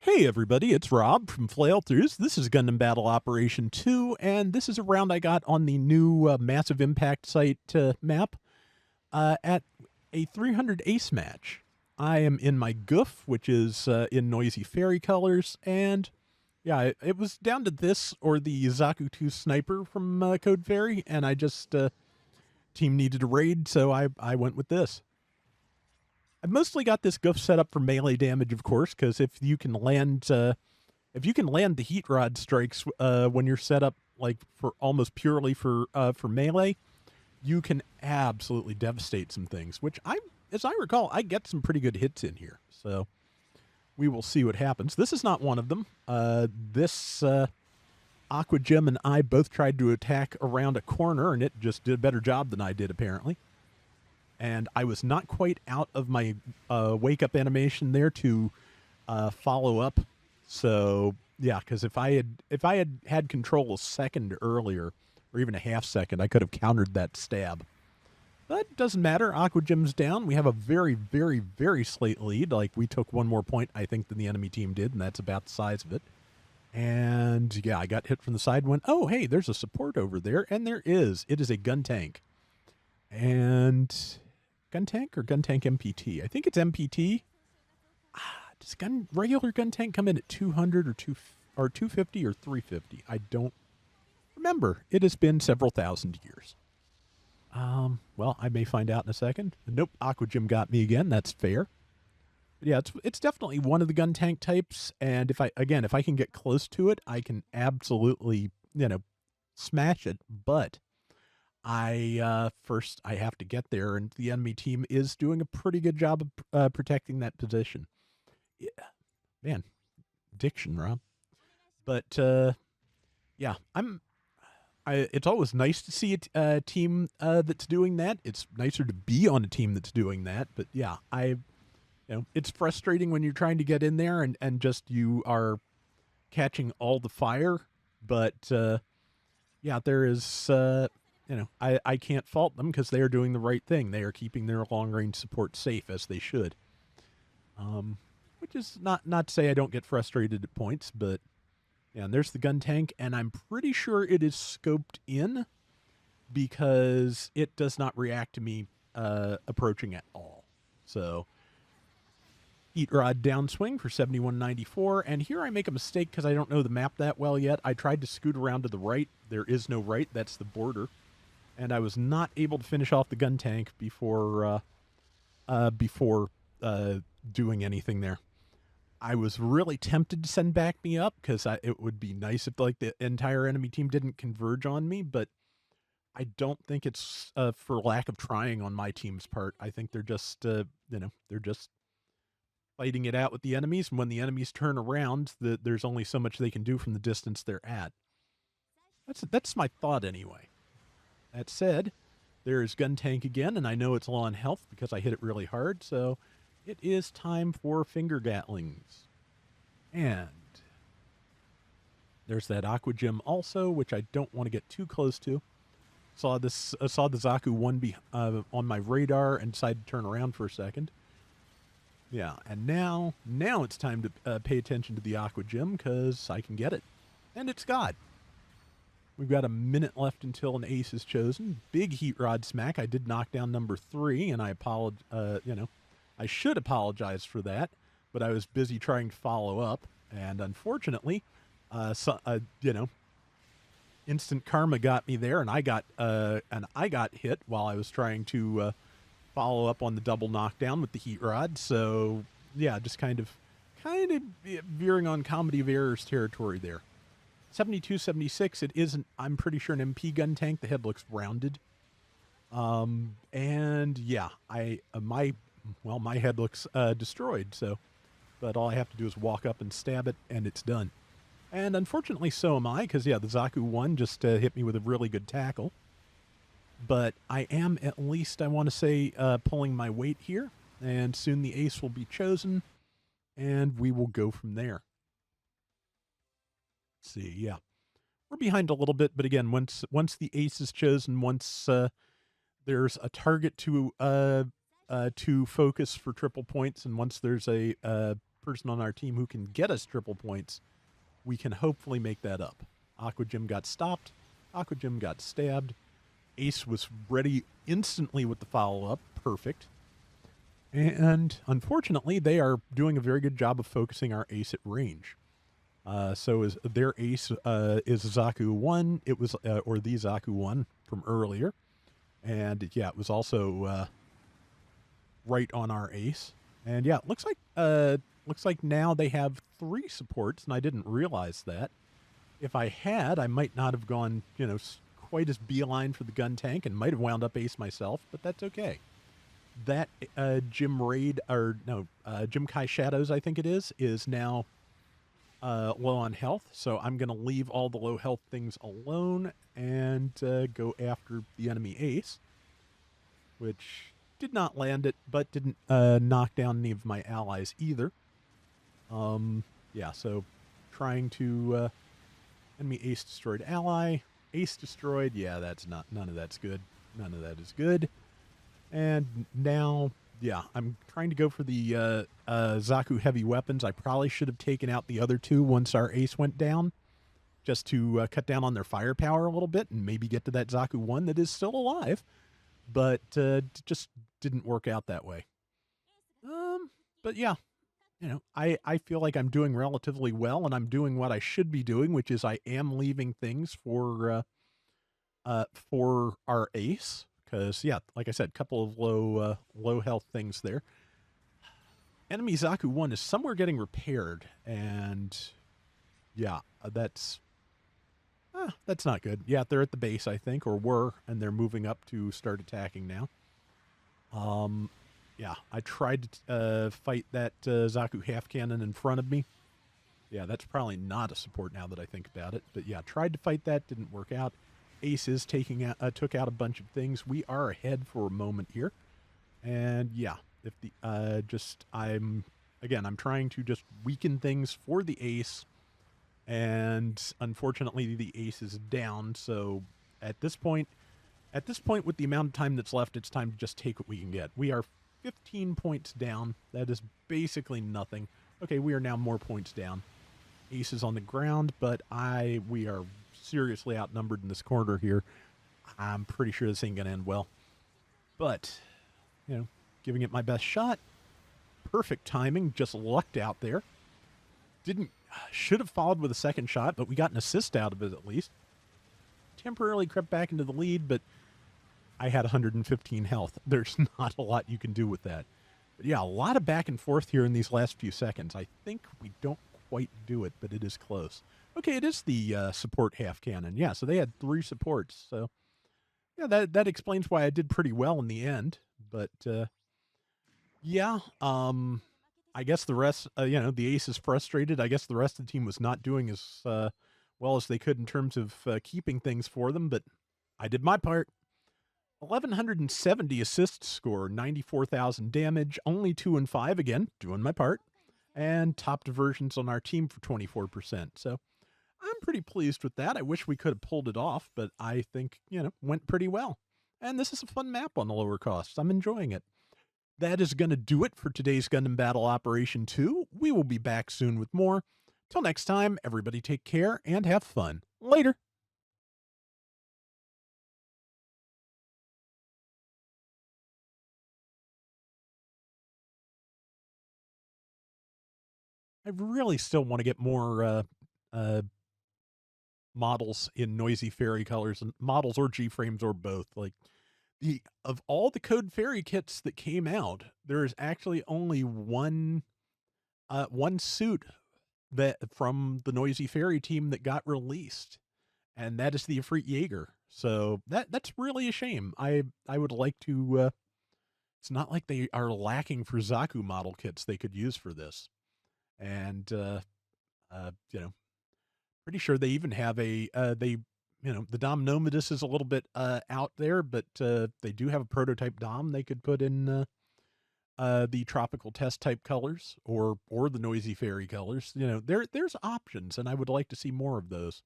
Hey everybody, it's Rob from Flailthroughs. This is Gundam Battle Operation 2, and this is a round I got on the new Massive Impact site map at a 300 ace match. I am in my Gouf, which is in noisy fairy colors, and yeah, it was down to this or the Zaku 2 sniper from Code Fairy, and I just, team needed a raid, so I went with this. I've mostly got this Gouf set up for melee damage, of course, because if you can land the heat rod strikes when you're set up like for almost purely for melee, you can absolutely devastate some things. Which as I recall, I get some pretty good hits in here. So we will see what happens. This is not one of them. This Aqua Gem and I both tried to attack around a corner, and it just did a better job than I did apparently. And I was not quite out of my wake-up animation there to follow up. So yeah, because if I had control a second earlier, or even a half second, I could have countered that stab. But it doesn't matter. Aqua Gem's down. We have a very, very, very slight lead. Like, we took one more point, I think, than the enemy team did, and that's about the size of it. And yeah, I got hit from the side and went, oh, hey, there's a support over there. And there is. It is a gun tank. And gun tank or gun tank MPT? I think it's MPT. Does regular gun tank come in at 200 or 250 or 350? I don't remember. It has been several thousand years. Well, I may find out in a second. Nope, Aqua Gem got me again. That's fair. But yeah, it's definitely one of the gun tank types. And if I can get close to it, I can absolutely smash it. But first I have to get there, and the enemy team is doing a pretty good job of protecting that position. Yeah, man, diction, Rob. But yeah, it's always nice to see a team that's doing that. It's nicer to be on a team that's doing that. But yeah, it's frustrating when you're trying to get in there and just you are catching all the fire. But yeah, there is. I can't fault them because they are doing the right thing. They are keeping their long-range support safe, as they should. Which is not to say I don't get frustrated at points, but yeah, and there's the gun tank, and I'm pretty sure it is scoped in because it does not react to me approaching at all. So, heat rod downswing for 7194, and here I make a mistake because I don't know the map that well yet. I tried to scoot around to the right. There is no right. That's the border. And I was not able to finish off the gun tank before doing anything there. I was really tempted to send back me up because it would be nice if like the entire enemy team didn't converge on me, but I don't think it's for lack of trying on my team's part. I think they're just they're just fighting it out with the enemies, and when the enemies turn around, there's only so much they can do from the distance they're at. That's my thought anyway. That said, there's gun tank again, and I know it's low on health because I hit it really hard, so it is time for finger gatlings. And there's that Aqua Gem also, which I don't want to get too close to. Saw the Zaku 1 on my radar and decided to turn around for a second. Yeah, and now it's time to pay attention to the Aqua Gem because I can get it. And it's God. We've got a minute left until an ace is chosen. Big heat rod smack. I did knock down number 3, and I I should apologize for that, but I was busy trying to follow up, and unfortunately, instant karma got me there, and I got hit while I was trying to follow up on the double knockdown with the heat rod. So yeah, just kind of veering on comedy of errors territory there. 7276. It isn't. I'm pretty sure an MP gun tank. The head looks rounded. And yeah, my head looks destroyed. So, but all I have to do is walk up and stab it, and it's done. And unfortunately, so am I, because yeah, the Zaku 1 just hit me with a really good tackle. But I am at least, I want to say, pulling my weight here, and soon the ace will be chosen, and we will go from there. Let's see, yeah. We're behind a little bit, but again, once the ace is chosen, once there's a target to focus for triple points, and once there's a person on our team who can get us triple points, we can hopefully make that up. Aqua Gym got stopped. Aqua Gym got stabbed. Ace was ready instantly with the follow-up. Perfect. And unfortunately, they are doing a very good job of focusing our ace at range. So is their ace is Zaku 1. It was, or the Zaku 1 from earlier. And yeah, it was also right on our ace. And yeah, it looks like now they have 3 supports, and I didn't realize that. If I had, I might not have gone, quite as beeline for the gun tank and might have wound up ace myself, but that's okay. That Jim Kai Shadows, I think it is now low on health, so I'm going to leave all the low health things alone and go after the enemy ace, which did not land it, but didn't knock down any of my allies either. Yeah, so trying to enemy ace destroyed ally, ace destroyed. Yeah, none of that's good. None of that is good. And now, yeah, I'm trying to go for the Zaku heavy weapons. I probably should have taken out the other 2 once our ace went down, just to cut down on their firepower a little bit and maybe get to that Zaku 1 that is still alive, but just didn't work out that way. But yeah, I feel like I'm doing relatively well, and I'm doing what I should be doing, which is I am leaving things for our ace. Because, yeah, like I said, a couple of low health things there. Enemy Zaku 1 is somewhere getting repaired, and yeah, that's not good. Yeah, they're at the base, I think, or were, and they're moving up to start attacking now. Yeah, I tried to fight that Zaku half cannon in front of me. Yeah, that's probably not a support now that I think about it. But yeah, tried to fight that, didn't work out. Aces took out a bunch of things. We are ahead for a moment here, and yeah, if the I'm trying to just weaken things for the ace, and unfortunately the ace is down. So at this point, with the amount of time that's left, it's time to just take what we can get. We are 15 points down. That is basically nothing. Okay, we are now more points down. Ace is on the ground, but we are seriously outnumbered in this corner here. I'm pretty sure this ain't gonna end well. But, giving it my best shot. Perfect timing, just lucked out there. Should have followed with a second shot, but we got an assist out of it at least. Temporarily crept back into the lead, but I had 115 health. There's not a lot you can do with that. But yeah, a lot of back and forth here in these last few seconds. I think we don't quite do it, but it is close. Okay, it is the support half cannon. Yeah, so they had 3 supports. So yeah, that explains why I did pretty well in the end. But yeah, I guess the rest, the ace is frustrated. I guess the rest of the team was not doing as well as they could in terms of keeping things for them. But I did my part. 1,170 assists score, 94,000 damage, only 2 and 5 again, doing my part, and top diversions on our team for 24%. So I'm pretty pleased with that. I wish we could have pulled it off, but I think, went pretty well. And this is a fun map on the lower costs. I'm enjoying it. That is going to do it for today's Gundam Battle Operation 2. We will be back soon with more. Till next time, everybody take care and have fun. Later. I really still want to get more models in noisy fairy colors, and models or G-frames or both. Like, of all the Code Fairy kits that came out, there is actually only one suit that from the Noisy Fairy team that got released, and that is the Ifrit Jaeger. So that's really a shame. I would like to. It's not like they are lacking for Zaku model kits they could use for this, and pretty sure they even have the Dom Nomadus is a little bit out there, but they do have a prototype Dom they could put in the tropical test type colors or the noisy fairy colors. There's options, and I would like to see more of those.